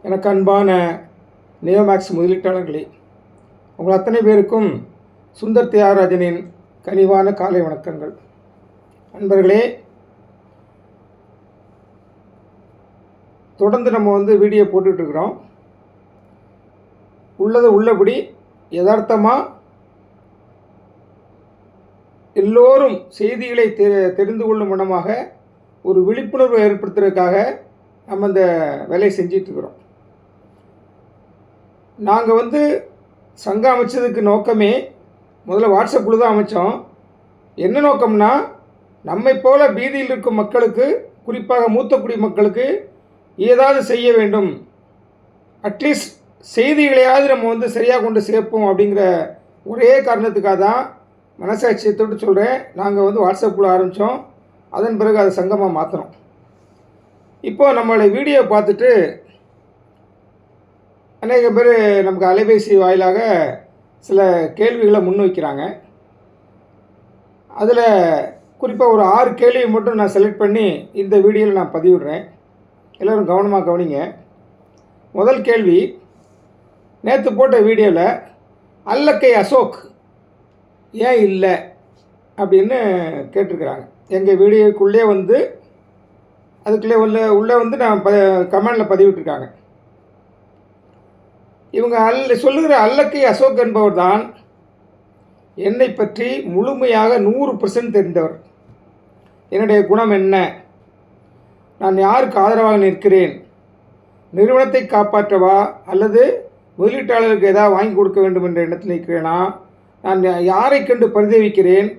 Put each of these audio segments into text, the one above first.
எனக்கு அன்பான நியோமேக்ஸ் முதலீட்டாளர்களே, உங்கள் அத்தனை பேருக்கும் சுந்தர் தியாகராஜனின் கனிவான காலை வணக்கங்கள். நண்பர்களே, தொடர்ந்து நம்ம வீடியோ போட்டுட்ருக்குறோம். உள்ளது உள்ளபடி யதார்த்தமாக எல்லோரும் செய்திகளை தெரிந்து கொள்ளும் வண்ணமாக ஒரு விழிப்புணர்வு ஏற்படுத்துறதுக்காக நம்ம இந்த வேலையை செஞ்சிட்ருக்குறோம். நாங்கள் சங்கம் அமைச்சதுக்கு நோக்கமே முதல்ல வாட்ஸ்அப் குழு தான் அமைச்சோம். என்ன நோக்கம்னா, நம்மை போல பீதியில் இருக்கும் மக்களுக்கு, குறிப்பாக மூத்த குடிமக்களுக்கு ஏதாவது செய்ய வேண்டும், அட்லீஸ்ட் செய்திகளையாவது நம்ம சரியாக கொண்டு சேர்ப்போம் அப்படிங்கிற ஒரே காரணத்துக்காக தான் மனசாட்சியத்தோடு சொல்கிறேன். நாங்கள் வாட்ஸ்அப் குழு ஆரம்பித்தோம். அதன் பிறகு அதை சங்கமாக மாற்றினோம். இப்போது நம்மளுடைய வீடியோ பார்த்துட்டு அநேக பேர் நமக்கு அலைபேசி வாயிலாக சில கேள்விகளை முன்வைக்கிறாங்க. அதில் குறிப்பாக ஒரு 6 கேள்வியை மட்டும் நான் செலக்ட் பண்ணி இந்த வீடியோவில் நான் பதிவிடுறேன். எல்லோரும் கவனமாக கவனிங்க. முதல் கேள்வி, நேற்று போட்ட வீடியோவில் அல்லக்கை அசோக் ஏன் இல்லை அப்படின்னு கேட்டிருக்கிறாங்க. எங்கள் வீடியோக்குள்ளே அதுக்குள்ளே உள்ளே நான் கமெண்டில் பதிவிட்டிருக்காங்க. இவங்க சொல்லுகிற அல்லக்கை அசோக் என்பவர் தான் என்னை பற்றி முழுமையாக 100% தெரிந்தவர். என்னுடைய குணம் என்ன, நான் யாருக்கு ஆதரவாக நிற்கிறேன், நிறுவனத்தை காப்பாற்றவா அல்லது முதலீட்டாளருக்கு ஏதாவது வாங்கி கொடுக்க வேண்டும் என்ற எண்ணத்தில் நிற்கிறேனா, நான் யாரை கண்டு பரிதவிக்கிறேன்,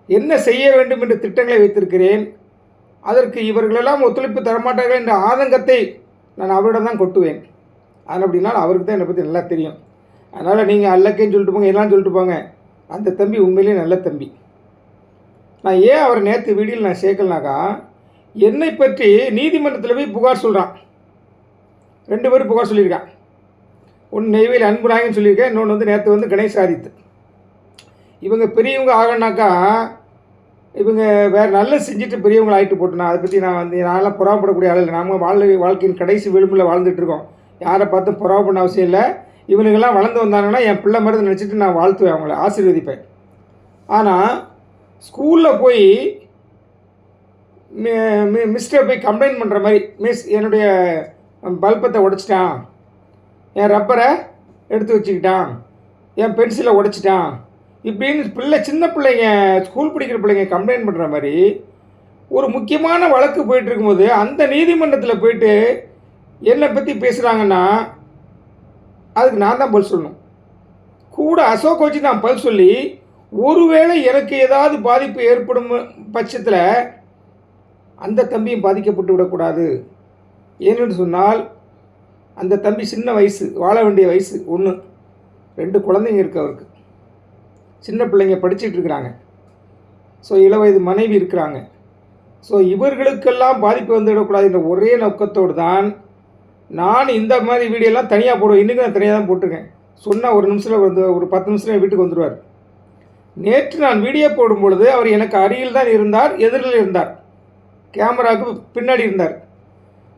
என்ன செய்ய வேண்டும் என்ற திட்டங்களை வைத்திருக்கிறேன், அதற்கு இவர்களெல்லாம் ஒத்துழைப்பு தரமாட்டார்கள் என்ற ஆதங்கத்தை நான் அவரிடம் தான் கொட்டுவேன். அது அப்படின்னா அவருக்கு தான் என்னை பற்றி நல்லா தெரியும். அதனால் நீங்கள் அல்லக்கைன்னு சொல்லிட்டு போங்க, எல்லாம் சொல்லிட்டு போங்க. அந்த தம்பி உண்மையிலே நல்ல தம்பி. நான் ஏன் அவர் நேற்று வீடியோவில் நான் சேர்க்கலனாக்கா, என்னை பற்றி நீதிமன்றத்தில் போய் புகார் சொல்கிறான். 2 பேரும் புகார் சொல்லியிருக்கான். ஒன்று நெய்வேலி அன்புராயன்னு சொல்லியிருக்கேன், இன்னொன்று நேற்று கணேஷ் ஆதித். இவங்க பெரியவங்க ஆகணாக்கா இவங்க வேறு நல்லது செஞ்சுட்டு பெரியவங்களை ஆகிட்டு போட்டுனா அதை பற்றி நான்லாம் புறாப்படக்கூடிய ஆள் இல்லை. நாம் வாழ்க்கையின் கடைசி விளிம்பில் வாழ்ந்துட்டுருக்கோம். யாரை பார்த்து புறாவ பண்ண அவசியம் இல்லை. இவனுங்கெல்லாம் வளர்ந்து வந்தாங்கன்னா என் பிள்ளை மாதிரி நினச்சிட்டு நான் வாழ்த்துவேன், அவங்கள ஆசீர்வதிப்பேன். ஆனால் ஸ்கூலில் போய் மிஸ்டர் போய் கம்ப்ளைண்ட் பண்ணுற மாதிரி, மிஸ் என்னுடைய பல்பத்தை உடைச்சிட்டான், என் ரப்பரை எடுத்து வச்சுக்கிட்டான், என் பென்சிலை உடைச்சிட்டான், இப்படின்னு சின்ன பிள்ளைங்க, ஸ்கூல் படிக்கிற பிள்ளைங்க கம்ப்ளைண்ட் பண்ணுற மாதிரி ஒரு முக்கியமான வழக்கு போயிட்டு இருக்கும்போது அந்த நீதிமன்றத்தில் போயிட்டு என்னை பற்றி பேசுகிறாங்கன்னா அதுக்கு நான் தான் பதில் சொல்லணும். கூட அசோக் வச்சு நான் பதில் சொல்லி, ஒருவேளை எனக்கு ஏதாவது பாதிப்பு ஏற்படும் பட்சத்தில் அந்த தம்பியும் பாதிக்கப்பட்டு விடக்கூடாது. ஏன்னு சொன்னால் அந்த தம்பி சின்ன வயசு, வாழ வேண்டிய வயசு 1, 2 குழந்தைங்க இருக்குது அவருக்கு, சின்ன பிள்ளைங்க படிச்சுட்டு இருக்கிறாங்க. ஸோ இளவயது மனைவி இருக்கிறாங்க. ஸோ இவர்களுக்கெல்லாம் பாதிப்பு வந்துவிடக்கூடாது என்ற ஒரே நோக்கத்தோடு தான் நான் இந்த மாதிரி வீடியோலாம் தனியாக போடுவேன். இன்றைக்கி நான் தனியாக தான் போட்டிருக்கேன். சொன்னால் ஒரு நிமிஷத்தில் ஒரு 10 நிமிஷத்தில் வீட்டுக்கு வந்துடுவார். நேற்று நான் வீடியோ போடும்பொழுது அவர் எனக்கு அருகில் தான் இருந்தார், எதிரில் இருந்தார், கேமராவுக்கு பின்னாடி இருந்தார்.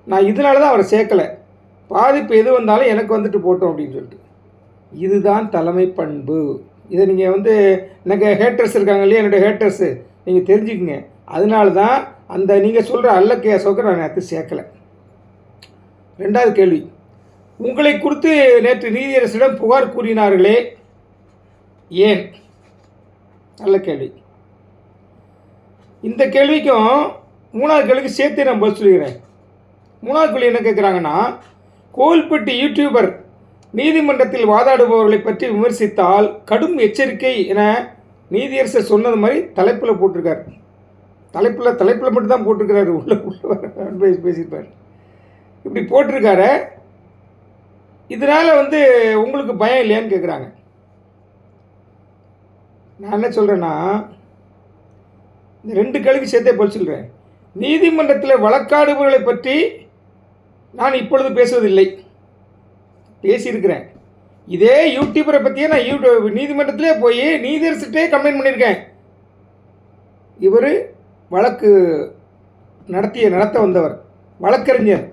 நான் இதனால தான் அவரை சேர்க்கலை. பாதிப்பு எது வந்தாலும் எனக்கு போட்டோம் அப்படின்னு சொல்லிட்டு. இதுதான் தலைமை பண்பு. இதை நீங்கள் எனக்கு ஹேட்டர்ஸ் இருக்காங்க இல்லையா, என்னுடைய ஹேட்டர்ஸு, நீங்கள் தெரிஞ்சுக்குங்க. அதனால தான் அந்த நீங்கள் சொல்கிற அல்லக்கை அசோக்கை நான் நேற்று சேர்க்கலை. 2வது கேள்வி, உங்களை குறித்து நேற்று நீதியரசிடம் புகார் கூறினார்களே ஏன்? நல்ல கேள்வி. இந்த கேள்விக்கும் 3வது கேள்விக்கு சேர்த்து நான் பதில் சொல்லிக்கிறேன். 3வது கேள்வி என்ன கேட்குறாங்கன்னா, கோவில்பட்டி யூடியூபர் நீதிமன்றத்தில் வாதாடுபவர்களை பற்றி விமர்சித்தால் கடும் எச்சரிக்கை என நீதியரசர் சொன்னது மாதிரி தலைப்பில் போட்டிருக்காரு. தலைப்பில் மட்டும்தான் போட்டிருக்கிறாரு, உள்ள பேசியிருப்பார். இப்படி போட்டிருக்காரு. இதனால் உங்களுக்கு பயம் இல்லையான்னு கேட்குறாங்க. நான் என்ன சொல்கிறேன்னா, இந்த 2 கேள்விக்கு சேர்த்தே பதில் சொல்கிறேன். நீதிமன்றத்தில் வழக்காடுபவர்களை பற்றி நான் இப்பொழுது பேசுவதில்லை, பேசியிருக்கிறேன். இதே யூடியூபரை பற்றியே நான் நீதிமன்றத்திலே போய் நீதியரசிட்டே கம்ப்ளைண்ட் பண்ணியிருக்கேன். இவர் வழக்கு நடத்த வந்தவர், வழக்கறிஞர்,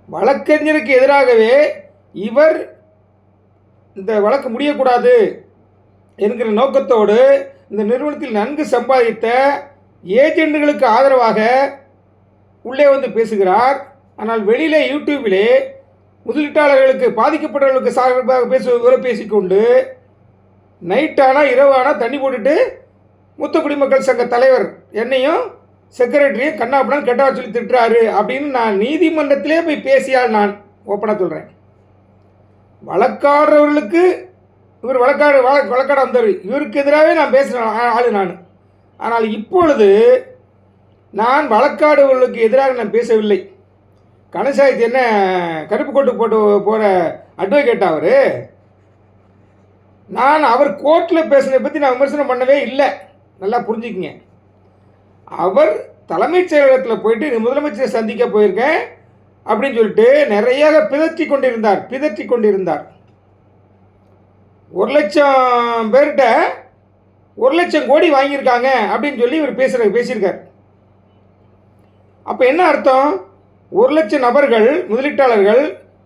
வழக்கறிஞருக்கு எதிராகவே இவர் இந்த வழக்கு முடியக்கூடாது என்கிற நோக்கத்தோடு இந்த நிறுவனத்தில் நன்கு சம்பாதித்த ஏஜெண்டுகளுக்கு ஆதரவாக உள்ளே வந்து பேசுகிறார். ஆனால் வெளியிலே யூடியூபிலே முதலீட்டாளர்களுக்கு பாதிக்கப்பட்டவர்களுக்கு சார்பாக பேசிக்கொண்டு நைட்டானால் இரவானால் தண்ணி போட்டுட்டு மூத்த குடிமக்கள் சங்க தலைவர் என்னையும் செக்ரட்டரியும் கண்ணாப்பண்ணான்னு கெட்டவா சொல்லி திட்டுறாரு அப்படின்னு நான் நீதிமன்றத்திலே போய் பேசியால் நான் ஓப்பனாக சொல்கிறேன். வழக்காடுறவர்களுக்கு இவர் வழக்காட வந்தவர், இவருக்கு எதிராகவே நான் பேசுகிறேன் ஆளு நான். ஆனால் இப்பொழுது நான் வழக்காடுவர்களுக்கு எதிராக நான் பேசவில்லை. கணசாயத்து என்ன கருப்பு கோட்டு போட்டு போகிற அட்வொகேட் அவர். நான் அவர் கோர்ட்டில் பேசுனதை பற்றி நான் விமர்சனம் பண்ணவே இல்லை. நல்லா புரிஞ்சுக்கிங்க. அவர் தலைமைச் செயலகத்தில் போயிட்டு முதலமைச்சரை சந்திக்க போயிருக்கேன் அப்படின்னு சொல்லிட்டு நிறைய பிதற்றி கொண்டிருந்தார். 1,00,000 பேர்கிட்ட 1,00,000 கோடி வாங்கியிருக்காங்க அப்படின்னு சொல்லி இவர் பேசியிருக்கார். அப்போ என்ன அர்த்தம்? 1,00,000 நபர்கள் முதலீட்டாளர்கள்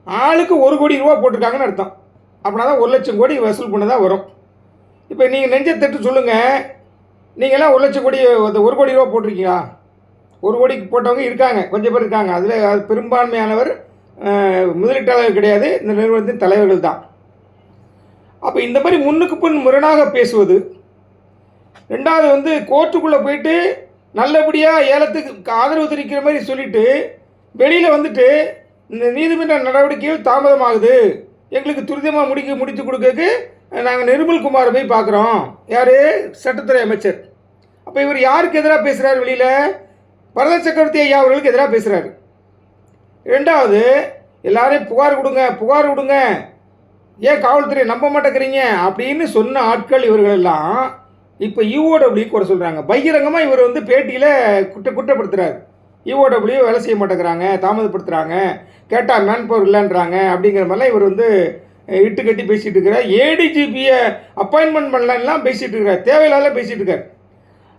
ஆளுக்கு 1 கோடி ரூபா போட்டிருக்காங்கன்னு அர்த்தம். அப்படின்னா தான் 1,00,000 கோடி வசூல் பண்ணதாக வரும். இப்போ நீங்கள் நெஞ்சை தட்டு சொல்லுங்கள், நீங்கள்லாம் 1,00,000 கோடி 1 கோடி ரூபா போட்டிருக்கீங்களா? 1 கோடிக்கு போட்டவங்க இருக்காங்க, கொஞ்சம் பேர் இருக்காங்க. அதில் பெரும்பான்மையானவர் முதலீட்டாளர்கள் கிடையாது, இந்த நிறுவனத்தின் தலைவர்கள் தான். அப்போ இந்த மாதிரி முன்னுக்கு பின் முரணாக பேசுவது. ரெண்டாவது கோர்ட்டுக்குள்ளே போயிட்டு நல்லபடியாக ஏலத்துக்கு ஆதரவு தெரிவிக்கிற மாதிரி சொல்லிவிட்டு வெளியில் வந்துட்டு இந்த நீதிமன்ற நடவடிக்கைகள் தாமதமாகுது, எங்களுக்கு துரிதமாக முடித்து கொடுக்கறதுக்கு நாங்கள் நிர்மல் குமாரை போய் பார்க்குறோம். யார்? சட்டத்துறை அமைச்சர். அப்போ இவர் யாருக்கு எதிராக பேசுகிறார்? வெளியில் பரத சக்கரவர்த்தி ஐயா அவர்களுக்கு எதிராக பேசுகிறார். ரெண்டாவது, எல்லாரையும் புகார் கொடுங்க, ஏன் காவல்துறையை நம்ப மாட்டேங்கிறீங்க அப்படின்னு சொன்ன ஆட்கள் இவர்களெல்லாம் இப்போ ஈஓடபிள்யூ குறை சொல்கிறாங்க. பகிரங்கமாக இவர் பேட்டியில் குற்றப்படுத்துகிறார். ஈஓடபிள்யூ வேலை செய்ய மாட்டேங்கிறாங்க, தாமதப்படுத்துகிறாங்க, கேட்டால் மேன் பவர் இல்லைன்றாங்க அப்படிங்கிற மாதிரிலாம் இவர் இட்டு கட்டி பேசிகிட்டு இருக்கிறார். ஏடிஜிபியை அப்பாயின்மெண்ட் பண்ணலாம் பேசிகிட்டு இருக்கிறார், தேவையில்லாத பேசிகிட்டு இருக்கார்.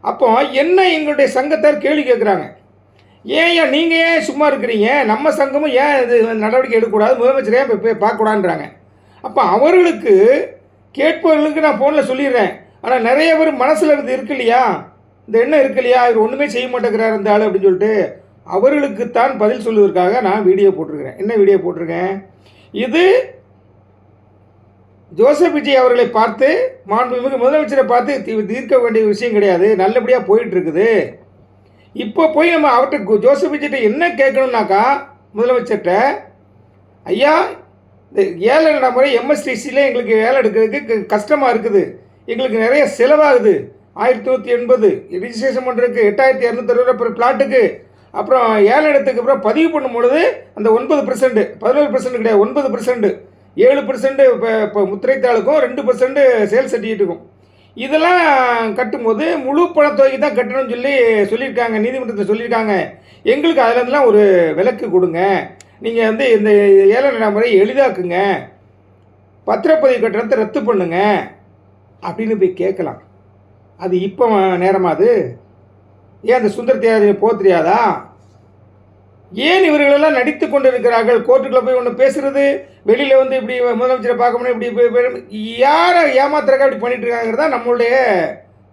அப்போ என்ன எங்களுடைய சங்கத்தார் கேள்வி கேட்குறாங்க, ஏன் நீங்கள் ஏன் சும்மா இருக்கிறீங்க, நம்ம சங்கமும் ஏன் இது நடவடிக்கை எடுக்கக்கூடாது, முதலமைச்சர் ஏன் போய் பார்க்கக்கூடாதுன்றாங்க. அப்போ அவர்களுக்கு கேட்பவர்களுக்கு நான் ஃபோனில் சொல்லிடுறேன். ஆனால் நிறைய பேர் மனசில் இருக்கு இல்லையா, இந்த எண்ணம் இருக்கு இல்லையா, இவர் ஒன்றுமே செய்ய மாட்டேங்கிறார் இந்த ஆள் அப்படின்னு சொல்லிட்டு அவர்களுக்குத்தான் பதில் சொல்வதற்காக நான் வீடியோ போட்டிருக்கிறேன். என்ன வீடியோ போட்டிருக்கேன்? இது ஜோசப் விஜய் அவர்களை பார்த்து, மாண்புமிகு முதலமைச்சரை பார்த்து தீர்க்க வேண்டிய விஷயம் கிடையாது, நல்லபடியாக போயிட்டுருக்குது. இப்போ போய் நம்ம அவர்கிட்ட ஜோசப் விஜய்கிட்ட என்ன கேட்கணும்னாக்கா, முதலமைச்சர்கிட்ட, ஐயா இந்த ஏழை நடைமுறை எம்எஸ்டிசியில் எங்களுக்கு வேலை எடுக்கிறதுக்கு கஷ்டமாக இருக்குது, எங்களுக்கு நிறைய செலவாகுது, 1180 ரிஜிஸ்ட்ரேஷன் பண்ணுறதுக்கு 8,260 ரூபா பிளாட்டுக்கு, அப்புறம் ஏழை இடத்துக்கு அப்புறம் பதிவு பண்ணும்பொழுது அந்த 9%, 11% கிடையாது, 9%, 7% இப்போ முத்திரைத்தாளுக்கும், 2% சேல்ஸ் சர்டிஃபிகேட்டுக்கும், இதெல்லாம் கட்டும்போது முழு பணத்தொகை தான் கட்டணும்னு சொல்லியிருக்காங்க, நீதிமன்றத்தை சொல்லியிருக்காங்க. எங்களுக்கு அதிலலாம் ஒரு விலக்கு கொடுங்க, நீங்கள் இந்த ஏழை நடைமுறையை எளிதாக்குங்க, பத்திரப்பதிவு கட்டணத்தை ரத்து பண்ணுங்க அப்படின்னு போய் கேட்கலாம். அது இப்போ நேரமாது? ஏன் அந்த சுந்தர தேவையை போக தெரியாதா? ஏன் இவர்களெல்லாம் நடித்து கொண்டு இருக்கிறார்கள்? கோர்ட்டுக்குள்ளே போய் ஒன்று பேசுகிறது, வெளியில் இப்படி முதலமைச்சரை பார்க்க முடியும், இப்படி யாரை ஏமாத்துறக்கா இப்படி பண்ணிட்டு இருக்காங்கிறதா நம்மளுடைய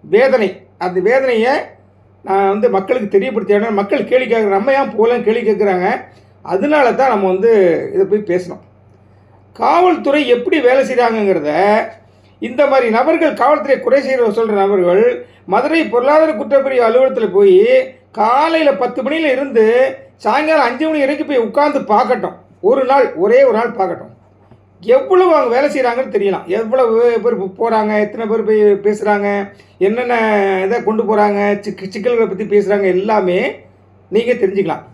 வேதனை. அந்த வேதனையை நான் மக்களுக்கு தெரியப்படுத்தினா மக்கள் கேள்வி கேட்குறாங்க, நம்ம ஏன் போகலன்னு கேள்வி கேட்குறாங்க. அதனால தான் நம்ம இதை போய் பேசணும். காவல்துறை எப்படி வேலை செய்கிறாங்கங்கிறத இந்த மாதிரி நபர்கள், காவல்துறை குறை சொல்கிற நபர்கள் மதுரை பொருளாதார குற்றப்பிரிவு அலுவலகத்தில் போய் காலையில் 10 மணியில் இருந்து சாயங்காலம் 5 மணி வரைக்கும் போய் உட்காந்து பார்க்கட்டும். ஒரே ஒரு நாள் பார்க்கட்டும், எவ்வளவு அவங்க வேலை செய்கிறாங்கன்னு தெரியலாம். எவ்வளவு பேர் போகிறாங்க, எத்தனை பேர் போய் பேசுகிறாங்க, என்னென்ன இதை கொண்டு போகிறாங்க, சிக்கல்களை பற்றி பேசுகிறாங்க, எல்லாமே நீங்கள் தெரிஞ்சுக்கலாம்.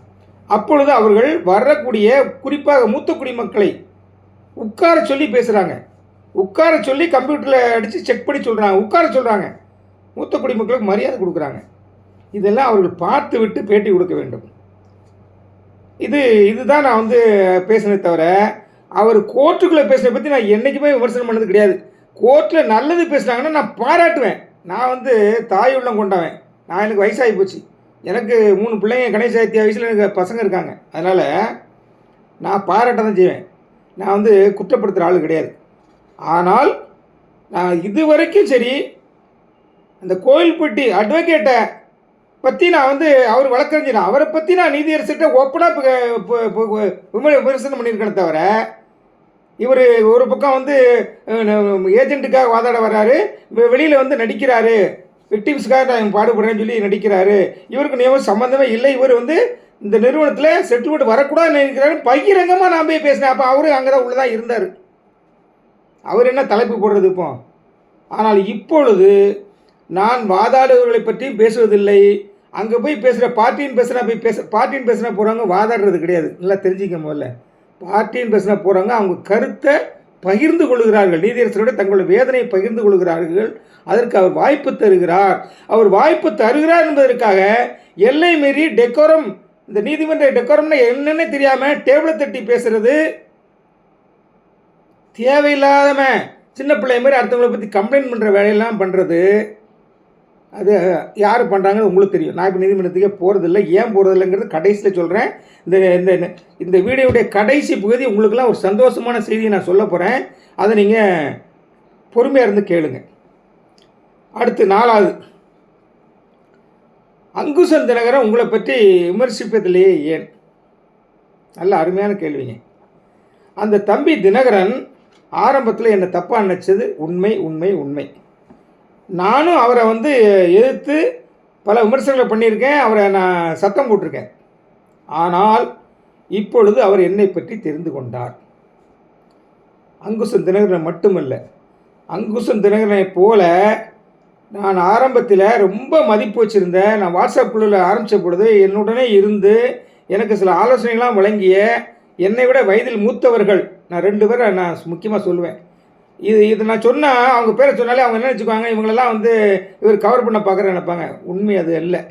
அப்பொழுது அவர்கள் வரக்கூடிய குறிப்பாக மூத்த குடிமக்களை உட்கார சொல்லி பேசுகிறாங்க, உட்கார சொல்லி கம்ப்யூட்டரில் அடித்து செக் பண்ணி சொல்கிறாங்க, உட்கார சொல்கிறாங்க, மூத்த குடிமக்களுக்கு மரியாதை கொடுக்குறாங்க. இதெல்லாம் அவர்கள் பார்த்து விட்டு பேட்டி கொடுக்க வேண்டும். இதுதான் நான் பேசினே தவிர, அவர் கோர்ட்டுக்குள்ளே பேசுகிறத பற்றி நான் என்றைக்குமே விமர்சனம் பண்ணது கிடையாது. கோர்ட்டில் நல்லது பேசுனாங்கன்னா நான் பாராட்டுவேன். நான் தாய் உள்ளம் கொண்டவன். எனக்கு வயசாகி போச்சு, எனக்கு 3 பிள்ளைங்க, கணேச சாகித்யா வயசில் எனக்கு பசங்க இருக்காங்க. அதனால் நான் பாராட்ட தான் செய்வேன். நான் வந்து குற்றப்படுத்துகிற ஆள் கிடையாது. ஆனால் நான் இது வரைக்கும் சரி, அந்த கோயில்பட்டி அட்வொகேட்டை பற்றி நான் வந்து அவர் வழக்கறிஞர், அவரை பற்றி நான் நீதியரசர்கிட்ட ஓப்பனாக விமர்சனம் பண்ணியிருக்கேன். தவிர இவர் ஒரு பக்கம் வந்து ஏஜென்ட்டுக்காக வாதாட வர்றாரு, வெளியில் வந்து நடிக்கிறாரு, விக்டிம்ஸுக்காக நான் பாடுபடுறேன்னு சொல்லி நடிக்கிறாரு, இவருக்கு நியமனம் சம்மந்தமே இல்லை, இவர் வந்து இந்த நிறுவனத்தில் செட்டில்மெண்ட் வரக்கூடாதுன்னு நினைக்கிறாரு, பகிரங்கமாக நான் போய் பேசினேன். அப்போ அவரு அங்கே தான் உள்ளதான் இருந்தார். அவர் என்ன தலைப்பு போடுறது இப்போ? ஆனால் இப்பொழுது நான் வாதாடுவர்களை பற்றியும் பேசுவதில்லை. அங்கே போய் பேசுகிற பார்ட்டின்னு பேசுனா போகிறவங்க வாதாடுறது கிடையாது. நல்லா தெரிஞ்சுக்க. முதல்ல பார்ட்டின்னு பேசினா போகிறவங்க அவங்க கருத்தை பகிர்ந்து கொள்கிறார்கள், நீதியரசரோட தங்களுடைய வேதனையை பகிர்ந்து கொள்கிறார்கள். அதற்கு அவர் வாய்ப்பு தருகிறார். அவர் வாய்ப்பு தருகிறார் என்பதற்காக எல்லை மீறி டெக்கோரம், இந்த நீதிமன்ற டெக்கோரம்னா என்னென்ன தெரியாமல் டேபிளை தட்டி பேசுறது, தேவையில்லாதம சின்ன பிள்ளை மாதிரி அடுத்தவங்களை பற்றி கம்ப்ளைண்ட் பண்ணுற வேலையெல்லாம் பண்ணுறது, அது யார் பண்ணுறாங்கன்னு உங்களுக்கு தெரியும். நான் இப்போ நீதிமன்றத்துக்கே போகிறதில்லை. ஏன் போகிறதில்லைங்கிறது கடைசியில் சொல்கிறேன். இந்த இந்த வீடியோடைய கடைசி பகுதி உங்களுக்கெல்லாம் ஒரு சந்தோஷமான செய்தியை நான் சொல்ல போகிறேன். அதை நீங்கள் பொறுமையாக இருந்து கேளுங்க. அடுத்து 4வது, அங்குசன் தினகரன் உங்களை பற்றி விமர்சிப்பதிலேயே ஏன்? நல்ல அருமையான கேள்விங்க. அந்த தம்பி தினகரன் ஆரம்பத்தில் என்னை தப்பாக நினச்சது உண்மை உண்மை உண்மை. நானும் அவரை வந்து எதிர்த்து பல விமர்சனங்களை பண்ணியிருக்கேன், அவரை நான் சத்தம் போட்டிருக்கேன். ஆனால் இப்பொழுது அவர் என்னை பற்றி தெரிந்து கொண்டார். அங்குசன் தினகரன் மட்டுமல்ல, அங்குசன் தினகரனை போல நான் ஆரம்பத்தில் ரொம்ப மதிப்பு வச்சுருந்தேன். நான் வாட்ஸ்அப் குழுவில் ஆரம்பித்த பொழுது என்னுடனே இருந்து எனக்கு சில ஆலோசனைகள்லாம் வழங்கிய என்னை விட வயதில் மூத்தவர்கள், நான் 2 பேரை நான் முக்கியமாக சொல்லுவேன். இது நான் சொன்னால் அவங்க பேரை சொன்னாலே அவங்க என்ன நினச்சிக்குவாங்க, இவங்களெல்லாம் வந்து இவர் கவர் பண்ண பார்க்குறேன்னு நினைப்பாங்க. உண்மை அது இல்லை.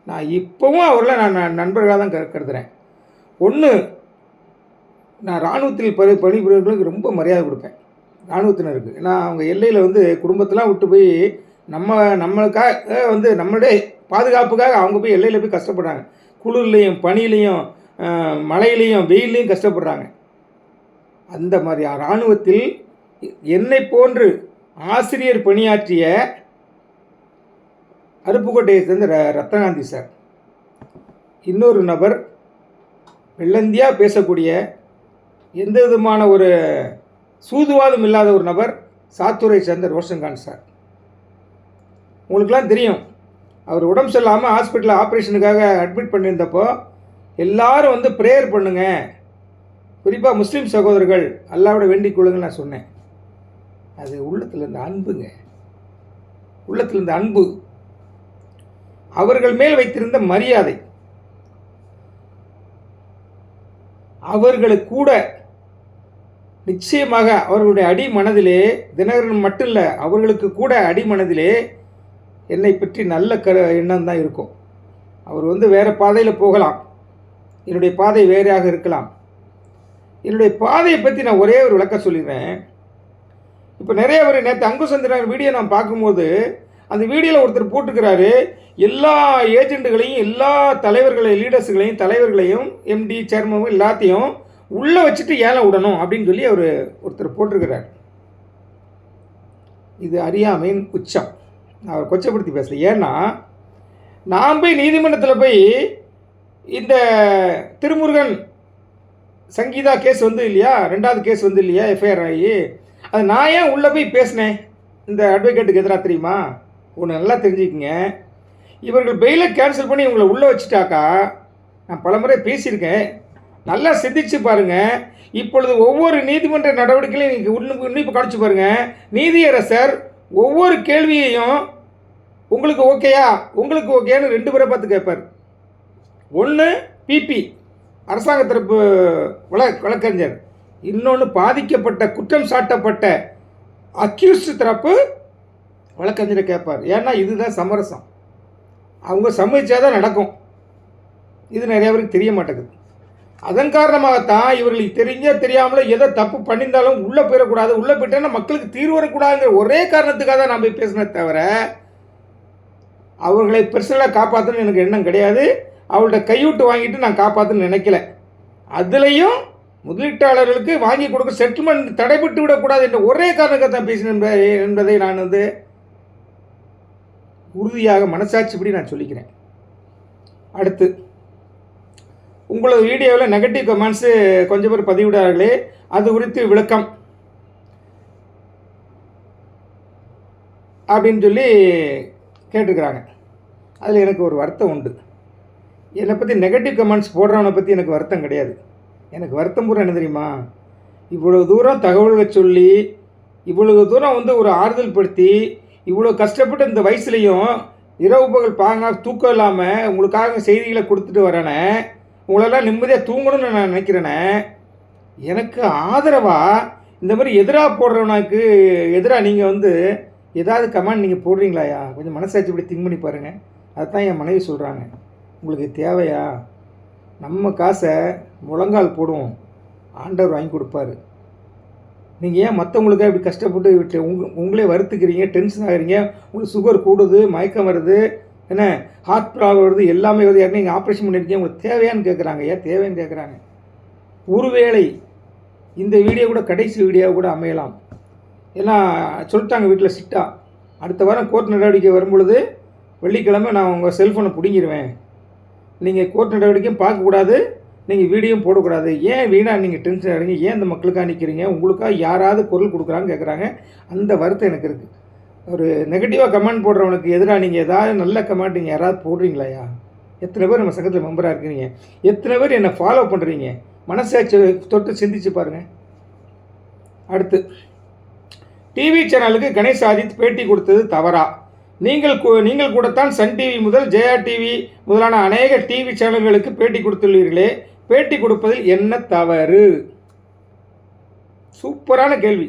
நான் இப்போவும் அவர்களை நான் நண்பர்களாக தான் கருதுகிறேன். ஒன்று, நான் இராணுவத்தில் பணிபுரியவர்களுக்கு ரொம்ப மரியாதை கொடுப்பேன், இராணுவத்தினருக்கு. ஏன்னா அவங்க எல்லையில் வந்து குடும்பத்தெலாம் விட்டு போய் நம்மளுக்காக வந்து நம்மளுடைய பாதுகாப்புக்காக அவங்க போய் எல்லையில் போய் கஷ்டப்படுறாங்க. குளிர்லையும் பனிலையும் மழையிலையும் வெயிலையும் கஷ்டப்படுறாங்க. அந்த மாதிரி இராணுவத்தில் என்னை போன்று ஆசிரியர் பணியாற்றிய அருப்புக்கோட்டையை சேர்ந்த ரத்னகாந்தி சார், இன்னொரு நபர் வெள்ளந்தியாக பேசக்கூடிய எந்த விதமான ஒரு சூதுவாதம் இல்லாத ஒரு நபர் சாத்தூரை சேர்ந்த ரோஷன்கான் சார். உங்களுக்கெல்லாம் தெரியும், அவர் உடம்பு சரியில்லாமல் ஹாஸ்பிட்டலில் ஆப்ரேஷனுக்காக அட்மிட் பண்ணியிருந்தப்போ எல்லாரும் வந்து ப்ரேயர் பண்ணுங்க, குறிப்பாக முஸ்லீம் சகோதரர்கள் அல்லாவோட வேண்டிக் கொள்ளுங்கன்னு நான் சொன்னேன். அது உள்ளத்தில் இருந்த அன்புங்க, உள்ளத்தில் இருந்த அன்பு, அவர்கள் மேல் வைத்திருந்த மரியாதை. அவர்களுக்கு கூட நிச்சயமாக அவர்களுடைய அடி மனதிலே, தினகரன் மட்டும் இல்லை, அவர்களுக்கு கூட அடி மனதிலே என்னை பற்றி நல்ல எண்ணம் தான் இருக்கும். அவர் வந்து வேறு பாதையில் போகலாம், என்னுடைய பாதை வேறையாக இருக்கலாம். என்னுடைய பாதையை பற்றி நான் ஒரே ஒரு விளக்கம் சொல்லிடுறேன். இப்போ நிறைய பேர் நேற்று அங்குசன் தினகரன் வீடியோ நான் பார்க்கும்போது அந்த வீடியோவில் ஒருத்தர் போட்டுக்கிறாரு, எல்லா ஏஜெண்ட்டுகளையும் எல்லா லீடர்ஸுகளையும் தலைவர்களையும் எம்டி சேர்மன் எல்லாத்தையும் உள்ளே வச்சுட்டு ஏலம் விடணும் அப்படின்னு சொல்லி ஒருத்தர் போட்டிருக்கிறார். இது அறியாமையின் உச்சம். நான் அவர் கொச்சப்படுத்தி பேசல. ஏன்னா நான் போய் நீதிமன்றத்தில் போய் இந்த திருமுருகன் சங்கீதா கேஸ் வந்து இல்லையா, 2வது கேஸ் வந்து இல்லையா, எஃப்ஐஆர் ஆகி, அது நான் ஏன் உள்ளே போய் பேசினேன் இந்த அட்வொகேட்டுக்கு எதிராக தெரியுமா? ஒன்று நல்லா தெரிஞ்சுக்கிங்க. இவர்கள் பெயிலை கேன்சல் பண்ணி இவங்களை உள்ளே வச்சுட்டாக்கா, நான் பல முறை பேசியிருக்கேன், நல்லா சிந்திச்சு பாருங்கள். இப்பொழுது ஒவ்வொரு நீதிமன்ற நடவடிக்கையிலையும் நீங்கள் உன்னிப்பு காணிச்சு பாருங்கள். நீதியரசர் ஒவ்வொரு கேள்வியையும் உங்களுக்கு ஓகேயா, உங்களுக்கு ஓகேன்னு 2 பேரை பார்த்து கேட்பார். ஒன்று பிபி அரசாங்க தரப்பு வழக்கறிஞர், இன்னொன்று பாதிக்கப்பட்ட குற்றம் சாட்டப்பட்ட அக்யூஸ்ட் தரப்பு வழக்கறிஞரை கேட்பார். ஏன்னா இதுதான் சமரசம், அவங்க சம்மதிச்சாதான் நடக்கும். இது நிறைய பேருக்கு தெரிய மாட்டேங்குது. அதன் காரணமாகத்தான் இவர்களுக்கு தெரியாமல எதை தப்பு பண்ணியிருந்தாலும் உள்ளே போயிடக்கூடாது, உள்ளே போயிட்டேன்னா மக்களுக்கு தீர்வு வரக்கூடாதுங்கிற ஒரே காரணத்துக்காக தான் நான் போய் பேசினே தவிர அவர்களை பர்சனலாக காப்பாற்றணும்னு எனக்கு எண்ணம் கிடையாது. அவள்கிட்ட கைவிட்டு வாங்கிட்டு நான் காப்பாற்றணும்னு நினைக்கல. அதுலேயும் முதலீட்டாளர்களுக்கு வாங்கி கொடுக்க செட்டில்மெண்ட் தடைபட்டு விடக்கூடாது என்ற ஒரே காரணத்தை தான் பேசினேன் என்பதை நான் உறுதியாக மனசாட்சிப்படி நான் சொல்லிக்கிறேன். அடுத்து, உங்களது வீடியோவில் நெகட்டிவ் கமெண்ட்ஸு கொஞ்சம் பேர் பதிவிடார்களே, அது குறித்து விளக்கம் அப்படின்னு சொல்லி கேட்டுக்கிறாங்க. அதில் எனக்கு ஒரு வருத்தம் உண்டு. என்னை பற்றி நெகட்டிவ் கமெண்ட்ஸ் போடுறவனை பற்றி எனக்கு வருத்தம் கிடையாது. எனக்கு வருத்தம் பூரா என்ன தெரியுமா, இவ்வளோ தூரம் தகவல்களை சொல்லி, இவ்வளவு தூரம் ஒரு ஆறுதல் படுத்தி, இவ்வளோ கஷ்டப்பட்டு இந்த வயசுலேயும் இரவு பகல் தூக்கம் இல்லாமல் உங்களுக்காக செய்திகளை கொடுத்துட்டு வரேனே, உங்களெல்லாம் நிம்மதியாக தூங்கணும்னு நான் நினைக்கிறேனே, எனக்கு ஆதரவாக இந்த மாதிரி எதிராக போடுறவனுக்கு எதிராக நீங்கள் ஏதாவது கமெண்ட் நீங்கள் போடுறீங்களாயா? கொஞ்சம் மனசாட்சிப்படி திங்க் பண்ணி பாருங்கள். அதுதான் என் மனைவி சொல்கிறாங்க. உங்களுக்கு தேவையா? நம்ம காசை முழங்கால் போடுவோம், ஆண்டவர் வாங்கி கொடுப்பாரு. நீங்கள் ஏன் மற்றவங்களுக்காக இப்படி கஷ்டப்பட்டு விட்டு உங்களே வருத்துக்கிறீங்க, டென்ஷன் ஆகிறீங்க, உங்களுக்கு சுகர் கூடுது, மயக்கம் வருது, என்ன ஹார்ட் ப்ராப்ளம் வருது, எல்லாமே வருது. யாருன்னா நீங்கள் ஆப்ரேஷன் பண்ணியிருக்கீங்க, உங்களுக்கு தேவையான்னு கேட்குறாங்க. ஏன் தேவைன்னு கேட்குறாங்க. ஒருவேளை இந்த வீடியோ கூட கடைசி வீடியோவை கூட அமையலாம். ஏன்னா சொல்லிட்டாங்க வீட்டில் சிட்டா, அடுத்த வாரம் கோர்ட் நடவடிக்கை வரும்பொழுது வெள்ளிக்கிழமை நான் உங்கள் செல்ஃபோனை பிடிங்கிடுவேன், நீங்கள் கோர்ட் நடவடிக்கையும் பார்க்கக்கூடாது, நீங்கள் வீடியோவும் போடக்கூடாது. ஏன் வீணாக நீங்கள் டென்ஷன் ஆகிறீங்க? ஏன் இந்த மக்களுக்காக நிற்கிறீங்க? உங்களுக்காக யாராவது குரல் கொடுக்குறான்னு கேட்குறாங்க. அந்த வருத்தம் எனக்கு இருக்குது. ஒரு நெகட்டிவாக கமெண்ட் போடுறவனுக்கு எதிராக நீங்கள் ஏதாவது நல்ல கமெண்ட் நீங்கள் யாராவது போடுறீங்களாயா? எத்தனை பேர் நம்ம சங்கத்தில் மெம்பராக இருக்கிறீங்க? எத்தனை பேர் என்னை ஃபாலோ பண்ணுறீங்க? மனசாட்சி தொட்டு சிந்திச்சு பாருங்கள். அடுத்து, டிவி சேனலுக்கு கணேஷ் ஆதித் பேட்டி கொடுத்தது தவறா? நீங்கள் கூடத்தான் சன் டிவி முதல் ஜெயா டிவி முதலான அநேக டிவி சேனல்களுக்கு பேட்டி கொடுத்துள்ளீர்களே, பேட்டி கொடுப்பதில் என்ன தவறு? சூப்பரான கேள்வி.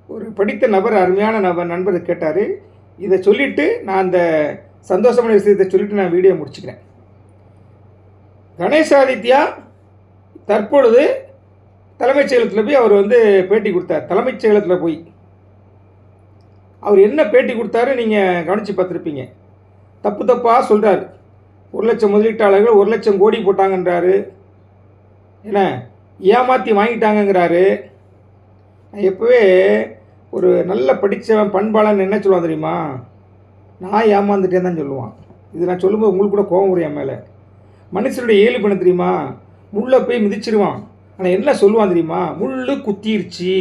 ஒரு படித்த நபர், அருமையான நண்பர் கேட்டார். இதை சொல்லிவிட்டு நான் அந்த சந்தோஷமான விஷயத்தை சொல்லிவிட்டு நான் வீடியோ முடிச்சுக்கிறேன். கணேஷ் ஆதித்யா தற்பொழுது தலைமைச் செயலகத்தில் போய் அவர் பேட்டி கொடுத்தார். தலைமைச் செயலகத்தில் போய் அவர் என்ன பேட்டி கொடுத்தாரு நீங்கள் கவனித்து பார்த்துருப்பீங்க. தப்பாக சொல்கிறார். 1,00,000 முதலீட்டாளர்கள் 1,00,000 கோடி போட்டாங்கன்றாரு, என்ன ஏமாற்றி வாங்கிட்டாங்கங்கிறாரு. நான் எப்போவே ஒரு நல்ல படித்தவன் பண்பாளன் என்ன சொல்லுவான் தெரியுமா? நான் ஏமாந்துட்டேன் தான் சொல்லுவான். இது நான் சொல்லும்போது உங்களுக்கு கூட கோபம் வரும் என் மேலே. மனுஷனுடைய இயல்பு பண்ண தெரியுமா? முள்ளை போய் மிதிச்சிருவான். ஆனால் என்ன சொல்லுவான் தெரியுமா? முள்ளு குத்திருச்சு.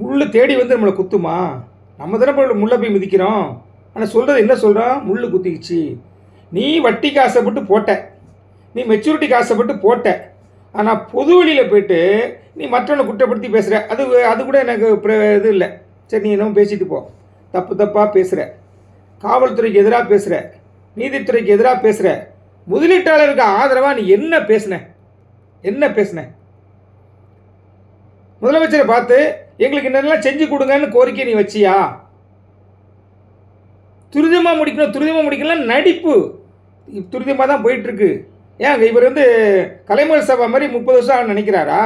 முள்ளு தேடி நம்மளை குத்துமா? நம்ம தானே முள்ளை போய் மிதிக்கிறோம். ஆனால் சொல்கிறது என்ன சொல்கிறான்? முள்ளு குத்திக்குச்சு. நீ வட்டிக்கு ஆசைப்பட்டு போட்ட, நீ மெச்சூரிட்டிக்கு ஆசைப்பட்டு போட்ட, ஆனால் பொது வழியில் போய்ட்டு நீ மற்றவனை குற்றப்படுத்தி பேசுகிற. அது கூட எனக்கு இது இல்லை. சரி, நீ என்ன பேசிட்டு போ. தப்பாக பேசுகிற, காவல்துறைக்கு எதிராக பேசுகிற, நீதித்துறைக்கு எதிராக பேசுகிற, முதலீட்டாளருக்கு ஆதரவாக நீ என்ன பேசுன? முதலமைச்சரை பார்த்து எங்களுக்கு என்னெல்லாம் செஞ்சு கொடுங்கன்னு கோரிக்கை நீ வச்சியா? துரிதமாக முடிக்கலாம் நடிப்பு. துரிதமாக தான் போயிட்டுருக்கு. ஏங்க இவர் கலைமகள் சபா மாதிரி 30 வருஷம் நினைக்கிறாரா?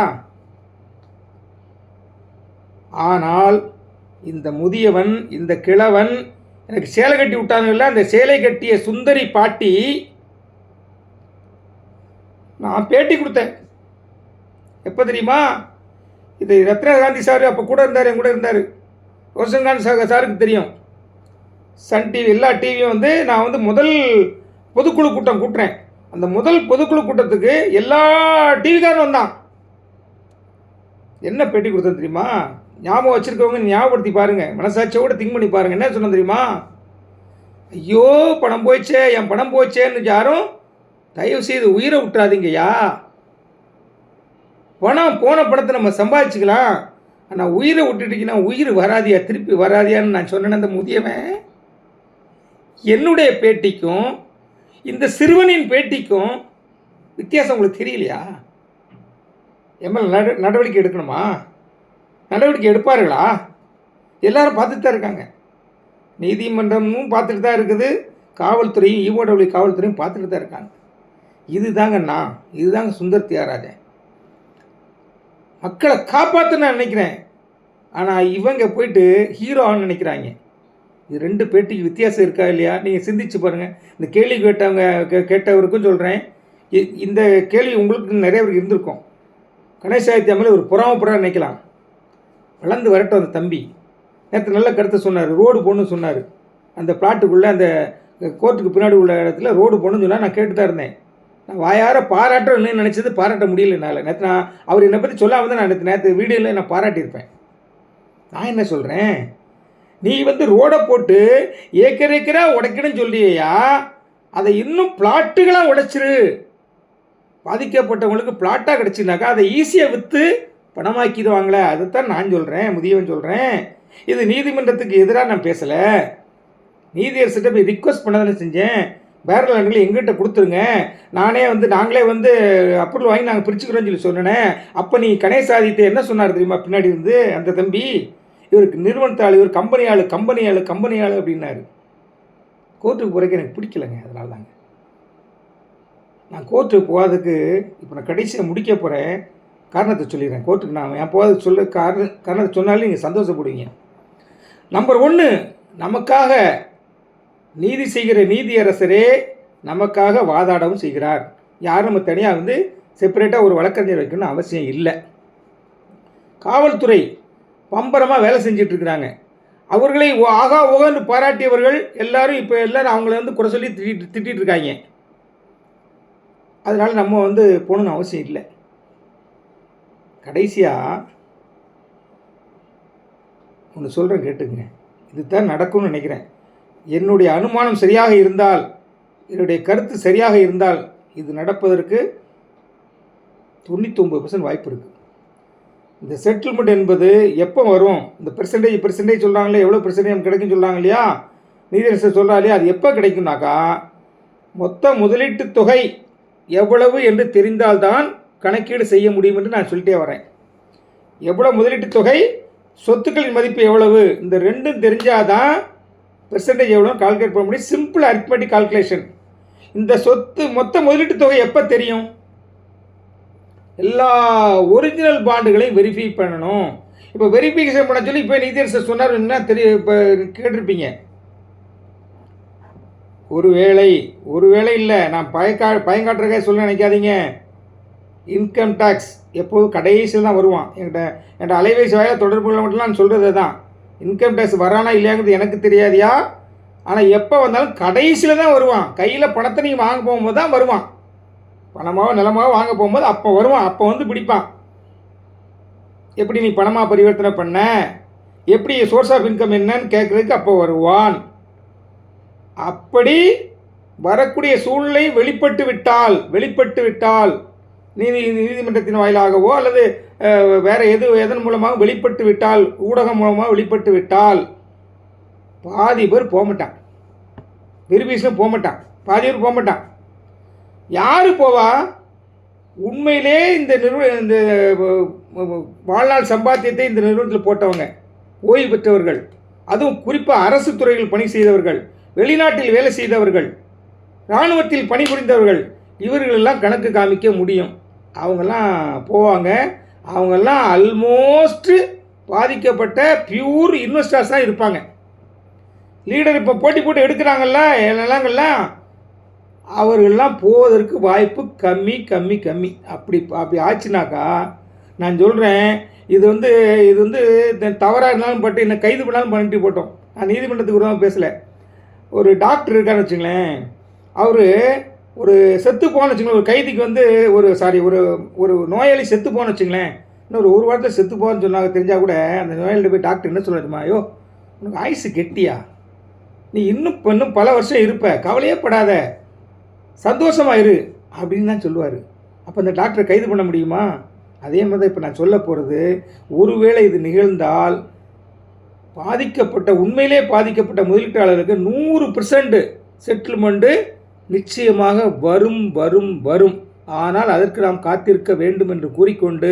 ஆனால் இந்த முதியவன், இந்த கிழவன், எனக்கு சேலை கட்டி விட்டாங்கல்ல, அந்த சேலை கட்டிய சுந்தரி பாட்டி, நான் பேட்டி கொடுத்தேன். எப்போ தெரியுமா? இது ரத்னகாந்தி சார் அப்போ கூட இருந்தார், என் கூட இருந்தார். ரோஷன்காந்த் சாருக்கு தெரியும். சன் டிவி எல்லா டிவியும் நான் முதல் பொதுக்குழு கூட்டம் கூட்டுறேன். அந்த முதல் பொதுக்குழு கூட்டத்துக்கு எல்லா டிவிக்காரனும் வந்தான். என்ன பேட்டி கொடுத்தேன் தெரியுமா? ஞாபகம் வச்சுருக்கவங்க ஞாபகப்படுத்தி பாருங்கள், மனசாட்சியோடு திங்க் பண்ணி பாருங்கள். என்ன சொன்னேன் தெரியுமா? ஐயோ பணம் போயிடுச்சே, என் பணம் போயிடுச்சேன்னு யாரும் தயவு செய்து உயிரை விட்டுறாதீங்கய்யா. போன பணத்தை நம்ம சம்பாதிச்சுக்கலாம், ஆனால் உயிரை விட்டுட்டீங்கன்னா உயிர் வராதியா, திருப்பி வராதியான்னு நான் சொன்னேன். அந்த முதியவன் என்னுடைய பேட்டிக்கும் இந்த சிறுவனின் பேட்டிக்கும் வித்தியாசம் உங்களுக்கு தெரியலையா? எம்எல்ஏ நடவடிக்கை எடுக்கணுமா? நடவடிக்கை எடுப்பார்களா? எல்லாரும் பார்த்துட்டு தான் இருக்காங்க. நீதிமன்றமும் பார்த்துட்டு தான் இருக்குது, காவல்துறையும் ஈஓடபிள்யூ காவல்துறையும் பார்த்துட்டு தான் இருக்காங்க. இதுதாங்க சுந்தர் தியாகராஜன். மக்களை காப்பாற்ற நான் நினைக்கிறேன், ஆனால் இவங்க போயிட்டு ஹீரோன்னு நினைக்கிறாங்க. இது 2 பேட்டிக்கு வித்தியாசம் இருக்கா இல்லையா? நீங்கள் சிந்திச்சு பாருங்கள். இந்த கேள்வி கேட்டவருக்கும் சொல்கிறேன், இந்த கேள்வி உங்களுக்கு நிறைய பேருக்கு இருந்திருக்கும். கணேசாதித்யா மேலே ஒரு பொறாமப்படாத நினைக்கலாம். வளர்ந்து வரட்டும் அந்த தம்பி. நேற்று நல்ல கருத்தை சொன்னார். ரோடு போடணும்னு சொன்னார். அந்த பிளாட்டுக்குள்ளே அந்த கோர்ட்டுக்கு பின்னாடி உள்ள இடத்துல ரோடு போடணும்னு சொன்னால் நான் கேட்டு தான் இருந்தேன். நான் வாயார பாராட்டணும்னு நினச்சது பாராட்ட முடியல என்னால். நேற்று நான் அவர் என்னை பற்றி சொல்லாமல் தான் நான் நேற்று வீடியோவில் நான் பாராட்டியிருப்பேன். நான் என்ன சொல்கிறேன், நீ ரோடை போட்டு ஏக்கராக உடைக்கணும்னு சொல்லியா, அதை இன்னும் பிளாட்டுகளாக உடைச்சிரு. பாதிக்கப்பட்டவங்களுக்கு பிளாட்டாக கிடச்சினாக்கா அதை ஈஸியாக விற்று பணமாக்கிடுவாங்களே. அதைத்தான் நான் சொல்கிறேன், முதியவன் சொல்கிறேன். இது நீதிமன்றத்துக்கு எதிராக நான் பேசலை. நீதியரசிட்ட போய் ரிக்வஸ்ட் பண்ண தானே செஞ்சேன். வேறு லேண்டுகளை எங்கிட்ட கொடுத்துருங்க, நாங்களே அப்ரூவல் வாங்கி நாங்கள் பிரிச்சுக்கிறோன்னு சொன்னேன். அப்போ நீ கணேசாதித்யா என்ன சொன்னார் தெரியுமா? பின்னாடி அந்த தம்பி, இவருக்கு நிறுவனத்தாள், இவர் கம்பெனி ஆள் அப்படின்னாரு. கோர்ட்டுக்கு போகிறதுக்கு எனக்கு பிடிக்கலைங்க. அதனால தாங்க நான் கோர்ட்டுக்கு போகாததுக்கு இப்போ நான் கடைசியாக முடிக்க போகிறேன். காரணத்தை சொல்லிடுறேன். கோர்ட்டுக்கு நான் என் போகாதுக்கு சொல்ல காரணத்தை சொன்னாலும் நீங்கள் சந்தோஷப்படுவீங்க. நம்பர் 1, நமக்காக நீதி செய்கிற நீதியரசரே நமக்காக வாதாடவும் செய்கிறார். யாரும் நம்ம தனியாக செப்பரேட்டாக ஒரு வழக்கறிஞர் வைக்கணும்னு அவசியம் இல்லை. காவல்துறை பம்பரமாக வேலை செஞ்சிட்ருக்கிறாங்க. அவர்களை ஆகா ஓகன்னு பாராட்டியவர்கள் எல்லாரும் இப்போ எல்லோரும் அவங்கள குறை சொல்லி திட்டிகிட்டு இருக்காங்க. அதனால் நம்ம போகணுன்னு அவசியம் இல்லை. கடைசியாக ஒன்று சொல்கிறேன், கேட்டுக்குங்க. இதுதான் நடக்கும்னு நினைக்கிறேன். என்னுடைய அனுமானம் சரியாக இருந்தால், என்னுடைய கருத்து சரியாக இருந்தால், இது நடப்பதற்கு 99% வாய்ப்பு இருக்குது. இந்த செட்டில்மெண்ட் என்பது எப்போ வரும்? இந்த பெர்சன்டேஜ் சொல்கிறாங்களே, எவ்வளோ பெர்சன்டேஜ் கிடைக்குன்னு சொல்கிறாங்க இல்லையா, நீதியரசர் சொல்கிறா இல்லையா, அது எப்போ கிடைக்கும்னாக்கா மொத்த முதலீட்டு தொகை எவ்வளவு என்று தெரிந்தால்தான் கணக்கீடு செய்ய முடியும் என்று நான் சொல்லிட்டே வரேன். எவ்வளோ முதலீட்டு தொகை, சொத்துக்களின் மதிப்பு எவ்வளவு, இந்த ரெண்டும் தெரிஞ்சாதான் பெர்சன்டேஜ் எவ்வளோ கால்குலேட் பண்ண முடியும். Simple arithmetic calculation. இந்த மொத்த முதலீட்டு தொகை எப்போ தெரியும்? எல்லா ஒரிஜினல் பாண்டுகளையும் வெரிஃபை பண்ணணும். இப்போ வெரிஃபிகேஷன் பண்ண சொல்லி இப்போ நீதியரசர் சொன்னார், என்ன தெரியும், இப்போ கேட்டிருப்பீங்க. ஒருவேளை இல்லை, நான் பயங்காட்டுறக்கே சொல்ல நினைக்காதீங்க. இன்கம் டேக்ஸ் எப்போதும் கடைசியில் தான் வருவான். என்கிட்ட அலைபேசி வாயில தொடர்புகளை மட்டும் நான் சொல்கிறது தான். இன்கம் டேக்ஸ் வரானா இல்லையாங்கிறது எனக்கு தெரியாதியா, ஆனால் எப்போ வந்தாலும் கடைசியில் தான் வருவான். கையில் பணத்தை நீங்கள் வாங்க போகும்போது தான் வருவான். பணமாவோ நிலமாவோ வாங்க போகும்போது அப்போ வருவான். அப்போ பிடிப்பான். எப்படி நீ பணமாக பரிவர்த்தனை பண்ண, எப்படி சோர்ஸ் ஆஃப் இன்கம் என்னன்னு கேட்குறதுக்கு அப்போ வருவான். அப்படி வரக்கூடிய சூழ்நிலை வெளிப்பட்டு விட்டால் நீதிமன்றத்தின் வாயிலாகவோ அல்லது வேறு எதன் மூலமாக வெளிப்பட்டு விட்டால், ஊடகம் மூலமாக வெளிப்பட்டு விட்டால், பாதி பேர் போக மாட்டான். வெரிஃபிகேஷன் போக மாட்டான். பாதி பேர் போக மாட்டான். யார் போவா? உண்மையிலே இந்த வாழ்நாள் சம்பாத்தியத்தை இந்த நிறுவனத்தில் போட்டவங்க, ஓய்வு பெற்றவர்கள், அதுவும் குறிப்பாக அரசு துறையில் பணி செய்தவர்கள், வெளிநாட்டில் வேலை செய்தவர்கள், இராணுவத்தில் பணிபுரிந்தவர்கள், இவர்களெல்லாம் கணக்கு காமிக்க முடியும். அவங்கெல்லாம் போவாங்க. அவங்கெல்லாம் ஆல்மோஸ்ட்டு பாதிக்கப்பட்ட பியூர் இன்வெஸ்டர்ஸ் தான் இருப்பாங்க. லீடர் இப்போ போட்டு எடுக்கிறாங்கல்ல நிலங்கள்லாம், அவர்கள்லாம் போவதற்கு வாய்ப்பு கம்மி. அப்படி ஆச்சுனாக்கா நான் சொல்கிறேன், இது தவறாக இருந்தாலும் பட்டு என்னை கைது பண்ணாலும் பண்ணிட்டு போட்டோம். நான் நீதிமன்றத்துக்கு விரோதமாக பேசலை. ஒரு டாக்டர் இருக்கான்னு வச்சுங்களேன், அவர் ஒரு செத்து போன்னு வச்சுங்களேன், ஒரு கைதிக்கு ஒரு நோயாளி செத்து போன்னு வச்சுங்களேன், இன்னும் ஒரு வாரத்தில் செத்து போன்னு சொன்னாங்க தெரிஞ்சால் கூட அந்த நோயாளிகிட்ட போய் டாக்டர் என்ன சொல்லுமா, ஐயோ உனக்கு ஆயுசு கெட்டியா, நீ இன்னும் பல வருஷம் இருப்ப, கவலையே படாத, சந்தோஷமாக இரு அப்படின்னு தான் சொல்லுவார். அப்போ அந்த டாக்டரை கைது பண்ண முடியுமா? அதே மாதிரி தான் இப்போ நான் சொல்ல போகிறது. ஒருவேளை இது நிகழ்ந்தால் உண்மையிலே பாதிக்கப்பட்ட முதலீட்டாளருக்கு 100% செட்டில்மெண்ட்டு நிச்சயமாக வரும். ஆனால் அதற்கு நாம் காத்திருக்க வேண்டும் என்று கூறிக்கொண்டு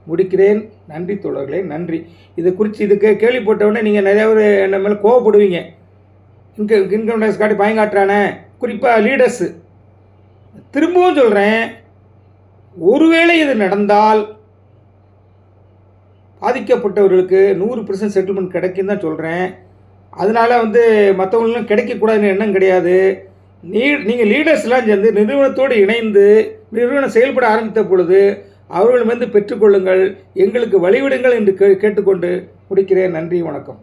முடிக்கிறேன். நன்றி தோழர்களே, நன்றி. இதுக்கு கேள்விப்பட்டவுடனே நீங்கள் நிறையா பேர் என்ன மேலே கோவப்படுவீங்க. இன்கம் டேக்ஸ் காட்டி பயங்காட்டுறானே, குறிப்பாக லீடர்ஸு. திரும்பவும் சொல்கிறேன், ஒருவேளை இது நடந்தால் பாதிக்கப்பட்டவர்களுக்கு 100% செட்டில்மெண்ட் கிடைக்கும் தான் சொல்கிறேன். அதனால் மற்றவங்களும் கிடைக்கக்கூடாதுன்னு எண்ணம் கிடையாது. நீங்கள் லீடர்ஸ்லாம் சேர்ந்து நிறுவனத்தோடு இணைந்து நிறுவனம் செயல்பட ஆரம்பித்த பொழுது அவர்களிடமிருந்து பெற்றுக்கொள்ளுங்கள், எங்களுக்கு வழிவிடுங்கள் என்று கேட்டுக்கொண்டு முடிக்கிறேன். நன்றி, வணக்கம்.